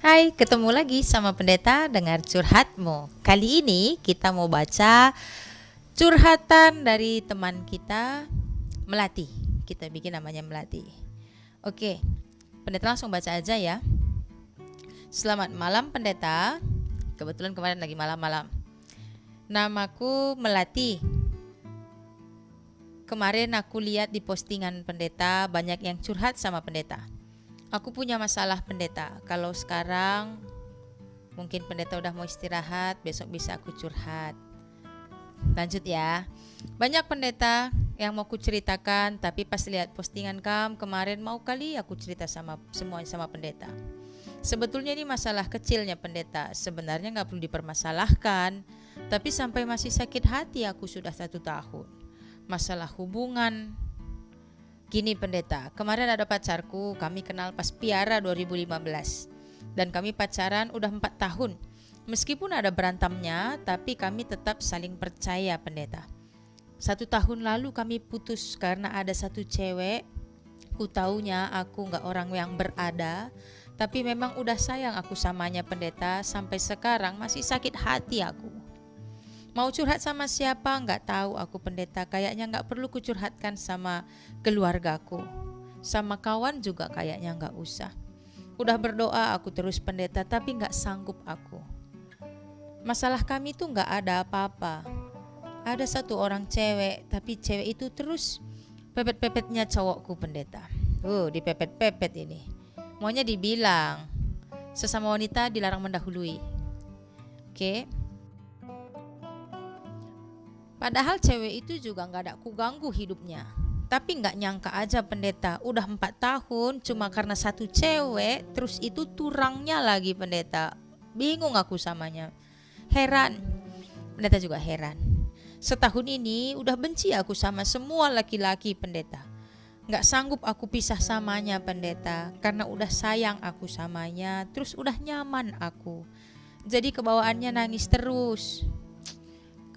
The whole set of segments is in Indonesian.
Hai, ketemu lagi sama Pendeta Dengar Curhatmu. Kali ini kita mau baca curhatan dari teman kita, Melati. Kita bikin namanya Melati. Oke, Pendeta langsung baca aja ya. Selamat malam Pendeta. Kebetulan kemarin lagi malam-malam. Namaku Melati. Kemarin aku lihat di postingan Pendeta banyak yang curhat sama Pendeta. Aku punya masalah Pendeta. Kalau sekarang mungkin Pendeta udah mau istirahat, besok bisa aku curhat. Lanjut ya. Banyak Pendeta yang mau ku ceritakan, tapi pas lihat postingan kemarin mau kali aku cerita sama semua sama Pendeta. Sebetulnya ini masalah kecilnya Pendeta. Sebenarnya gak perlu dipermasalahkan, tapi sampai masih sakit hati aku sudah 1 tahun. Masalah hubungan. Gini Pendeta, kemarin ada pacarku, kami kenal pas Piara 2015. Dan kami pacaran udah 4 tahun. Meskipun ada berantemnya, tapi kami tetap saling percaya Pendeta. 1 tahun lalu kami putus karena ada satu cewek. Ku taunya aku gak orang yang berada, tapi memang udah sayang aku samanya Pendeta. Sampai sekarang masih sakit hati aku. Mau curhat sama siapa gak tahu aku Pendeta. Kayaknya gak perlu kucurhatkan sama keluargaku. Sama kawan juga kayaknya gak usah. Udah berdoa aku terus Pendeta, tapi gak sanggup aku. Masalah kami tuh gak ada apa-apa. Ada satu orang cewek, tapi cewek itu terus pepet-pepetnya cowokku Pendeta. Dipepet-pepet ini. Maunya dibilang sesama wanita dilarang mendahului. Oke. Padahal cewek itu juga gak ada ku ganggu hidupnya. Tapi gak nyangka aja Pendeta, udah 4 tahun cuma karena satu cewek, terus itu turangnya lagi Pendeta. Bingung aku samanya. Heran. Pendeta juga heran. Setahun ini udah benci aku sama semua laki-laki Pendeta. Gak sanggup aku pisah samanya Pendeta, karena udah sayang aku samanya, terus udah nyaman aku. Jadi kebawaannya nangis terus.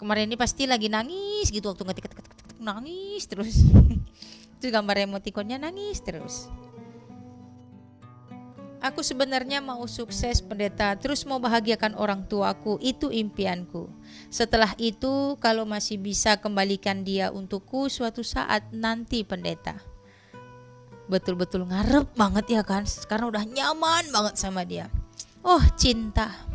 Kemarin ini pasti lagi nangis gitu waktu ngetik nangis terus. Itu gambar emotikonnya nangis terus. Aku sebenarnya mau sukses Pendeta, terus mau bahagiakan orang tuaku, itu impianku. Setelah itu kalau masih bisa kembalikan dia untukku suatu saat nanti Pendeta. Betul-betul ngarep banget ya kan, sekarang udah nyaman banget sama dia. Oh cinta.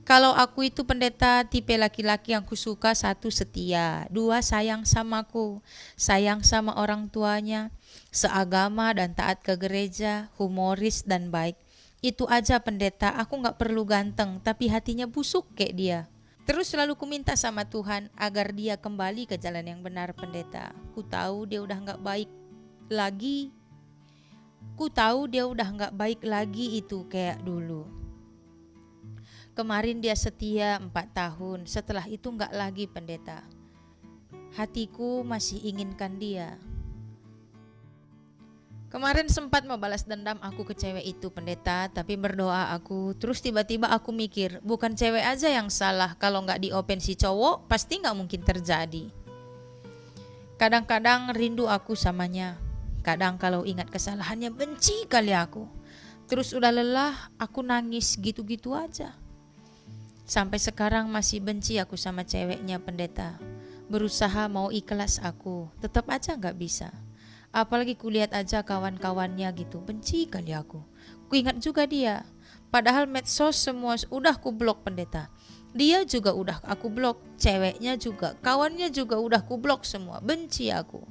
Kalau aku itu Pendeta tipe laki-laki yang kusuka, 1 setia, 2 sayang samaku, sayang sama orang tuanya, seagama dan taat ke gereja, humoris dan baik. Itu aja Pendeta, aku gak perlu ganteng, tapi hatinya busuk kayak dia. Terus selalu ku minta sama Tuhan agar dia kembali ke jalan yang benar Pendeta. Ku tahu dia udah gak baik lagi. Ku tahu dia udah gak baik lagi itu kayak dulu. Kemarin dia setia 4 tahun, setelah itu gak lagi Pendeta. Hatiku masih inginkan dia. Kemarin sempat mau balas dendam aku ke cewek itu Pendeta, tapi berdoa aku. Terus tiba-tiba aku mikir, bukan cewek aja yang salah, kalau gak di-open si cowok pasti gak mungkin terjadi. Kadang-kadang rindu aku samanya. Kadang kalau ingat kesalahannya benci kali aku. Terus udah lelah, aku nangis gitu-gitu aja. Sampai sekarang masih benci aku sama ceweknya Pendeta. Berusaha mau ikhlas aku, tetap aja gak bisa. Apalagi kulihat aja kawan-kawannya gitu, benci kali aku. Ku ingat juga dia. Padahal medsos semua udah ku blok Pendeta. Dia juga udah aku blok, ceweknya juga, kawannya juga udah ku blok semua, benci aku.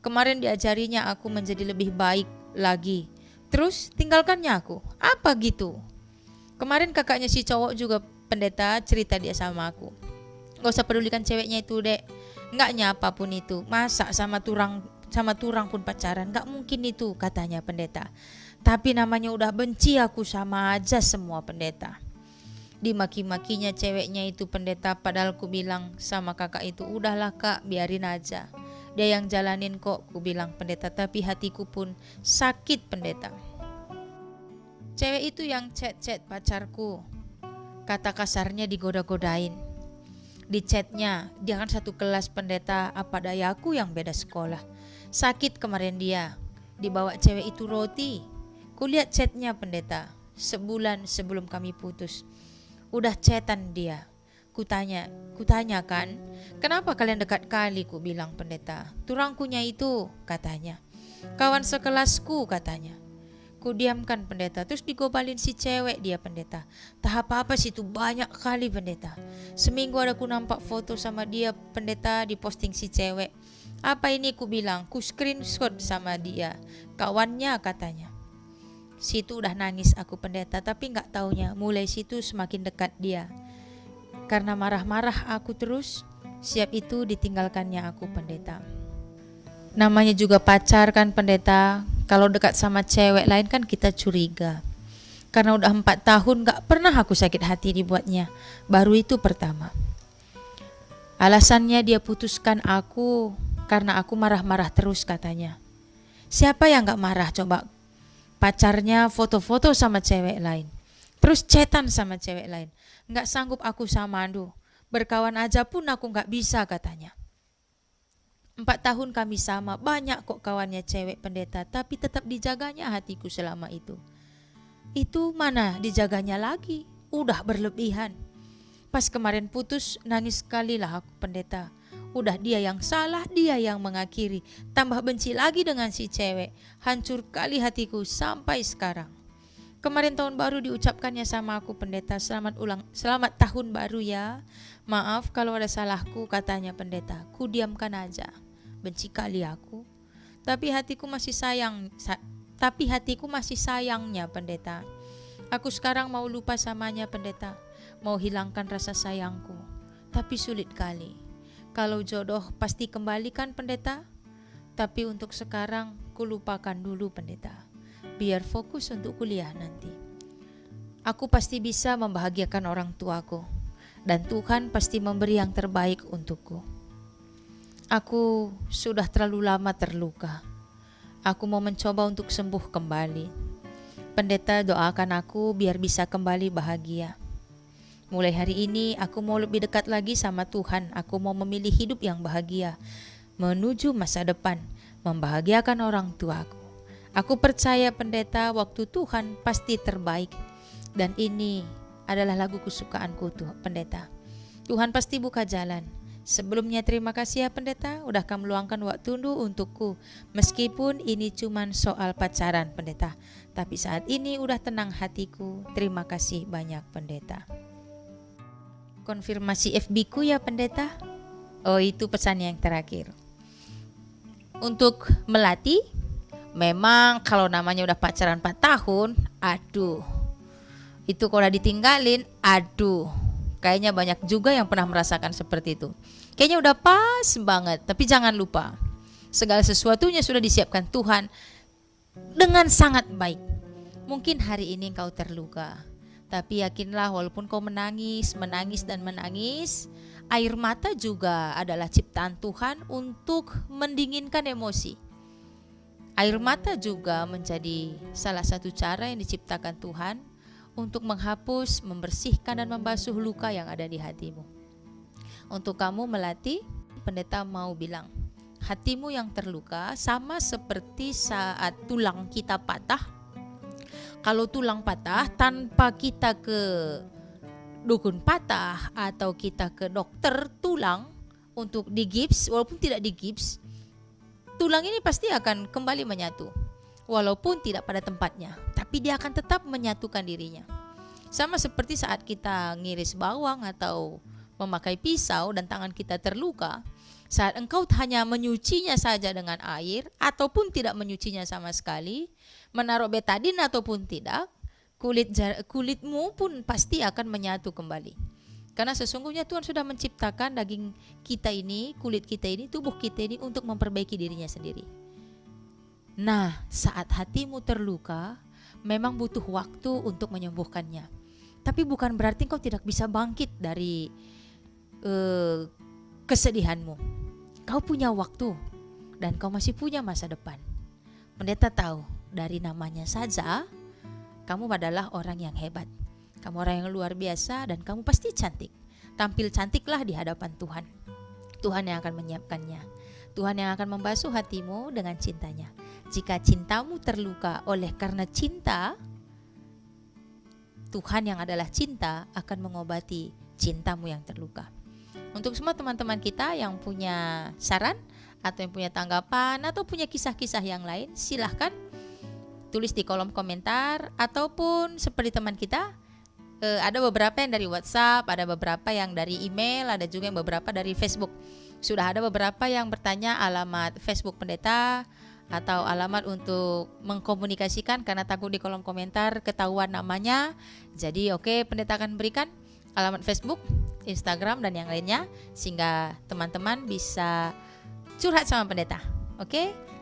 Kemarin diajarinya aku menjadi lebih baik lagi. Terus tinggalkannya aku, apa gitu? Kemarin kakaknya si cowok juga Pendeta cerita dia sama aku. Gak usah pedulikan ceweknya itu dek, gak nyapa pun itu. Masa sama turang pun pacaran, gak mungkin itu katanya Pendeta. Tapi namanya udah benci aku sama aja semua Pendeta. Dimaki-makinya ceweknya itu Pendeta, padahal ku bilang sama kakak itu, udahlah kak biarin aja, dia yang jalanin kok, ku bilang Pendeta. Tapi hatiku pun sakit Pendeta. Cewek itu yang chat-chat pacarku, kata kasarnya digoda-godain. Di chatnya, dia kan satu kelas Pendeta, apa daya aku yang beda sekolah. Sakit kemarin dia, dibawa cewek itu roti. Kulihat chatnya Pendeta. sebulan sebelum kami putus. Udah chatan dia. Kutanyakan, kenapa kalian dekat kali? Ku bilang pendeta. Turangkunya itu, katanya. Kawan sekelasku, katanya. Ku diamkan pendeta, terus digobalin si cewek dia pendeta. Tak apa-apa sih, itu banyak kali pendeta. Seminggu ada ku nampak foto sama dia pendeta, diposting si cewek. Apa ini, ku bilang, ku screenshot sama dia, kawannya, katanya. Situ udah nangis aku pendeta, tapi gak taunya mulai situ semakin dekat dia. Karena marah-marah aku terus, siap itu ditinggalkannya aku pendeta. Namanya juga pacar kan pendeta. Kalau dekat sama cewek lain kan kita curiga. Karena udah 4 tahun gak pernah aku sakit hati dibuatnya. Baru itu pertama. Alasannya dia putuskan aku karena aku marah-marah terus, katanya. Siapa yang gak marah coba? Pacarnya foto-foto sama cewek lain, terus chatan sama cewek lain. Gak sanggup aku sama Ando. Berkawan aja pun aku gak bisa, katanya. 4 tahun kami sama, banyak kok kawannya cewek pendeta, tapi tetap dijaganya hatiku selama itu. Itu mana dijaganya lagi, udah berlebihan. Pas kemarin putus, nangis sekali lah aku pendeta. Udah dia yang salah, dia yang mengakhiri. Tambah benci lagi dengan si cewek. Hancur kali hatiku sampai sekarang. Kemarin tahun baru diucapkannya sama aku pendeta, selamat tahun baru ya. Maaf kalau ada salahku, katanya pendeta. Ku diamkan aja. Benci kali aku. Tapi hatiku masih sayangnya pendeta. Aku sekarang mau lupa samanya pendeta. Mau hilangkan rasa sayangku. Tapi sulit kali. Kalau jodoh pasti kembalikan pendeta. Tapi untuk sekarang ku lupakan dulu pendeta. Biar fokus untuk kuliah nanti. Aku pasti bisa membahagiakan orang tuaku. Dan Tuhan pasti memberi yang terbaik untukku. Aku sudah terlalu lama terluka. Aku mau mencoba untuk sembuh kembali. Pendeta doakan aku biar bisa kembali bahagia. Mulai hari ini aku mau lebih dekat lagi sama Tuhan. Aku mau memilih hidup yang bahagia. Menuju masa depan. Membahagiakan orang tuaku. Aku percaya pendeta, waktu Tuhan pasti terbaik. Dan ini adalah lagu kesukaanku tuh pendeta. Tuhan pasti buka jalan. Sebelumnya terima kasih ya pendeta, udah kamu luangkan waktu untukku. Meskipun ini cuman soal pacaran pendeta, tapi saat ini udah tenang hatiku. Terima kasih banyak pendeta. Konfirmasi FB ku ya pendeta. Oh, itu pesan yang terakhir. Untuk Melati, memang kalau namanya udah pacaran 4 tahun, aduh. Itu kalau udah ditinggalin, aduh. Kayaknya banyak juga yang pernah merasakan seperti itu. Kayaknya udah pas banget, tapi jangan lupa. Segala sesuatunya sudah disiapkan Tuhan dengan sangat baik. Mungkin hari ini kau terluka, tapi yakinlah walaupun kau menangis, air mata juga adalah ciptaan Tuhan untuk mendinginkan emosi. Air mata juga menjadi salah satu cara yang diciptakan Tuhan untuk menghapus, membersihkan dan membasuh luka yang ada di hatimu. Untuk kamu Melati, pendeta mau bilang, hatimu yang terluka sama seperti saat tulang kita patah. Kalau tulang patah tanpa kita ke dukun patah atau kita ke dokter tulang untuk digips, walaupun tidak digips, tulang ini pasti akan kembali menyatu. Walaupun tidak pada tempatnya, tapi dia akan tetap menyatukan dirinya. Sama seperti saat kita ngiris bawang atau memakai pisau dan tangan kita terluka, saat engkau hanya menyucinya saja dengan air ataupun tidak menyucinya sama sekali, menaruh betadin ataupun tidak, kulitmu pun pasti akan menyatu kembali. Karena sesungguhnya Tuhan sudah menciptakan daging kita ini, kulit kita ini, tubuh kita ini untuk memperbaiki dirinya sendiri. Nah, saat hatimu terluka, memang butuh waktu untuk menyembuhkannya. Tapi bukan berarti kau tidak bisa bangkit dari kesedihanmu. Kau punya waktu dan kau masih punya masa depan. Pendeta tahu dari namanya saja, kamu adalah orang yang hebat. Kamu orang yang luar biasa dan kamu pasti cantik. Tampil cantiklah di hadapan Tuhan. Tuhan yang akan menyiapkannya. Tuhan yang akan membasuh hatimu dengan cintanya. Jika cintamu terluka oleh karena cinta, Tuhan yang adalah cinta akan mengobati cintamu yang terluka. Untuk semua teman-teman kita yang punya saran atau yang punya tanggapan atau punya kisah-kisah yang lain, silahkan tulis di kolom komentar, ataupun seperti teman kita, ada beberapa yang dari WhatsApp, ada beberapa yang dari email, ada juga yang beberapa dari Facebook. Sudah ada beberapa yang bertanya alamat Facebook pendeta atau alamat untuk mengkomunikasikan, karena takut di kolom komentar ketahuan namanya. Jadi pendeta akan berikan alamat Facebook, Instagram, dan yang lainnya, sehingga teman-teman bisa curhat sama pendeta.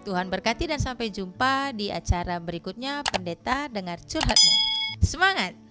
Tuhan berkati dan sampai jumpa di acara berikutnya. Pendeta dengar curhatmu. Semangat!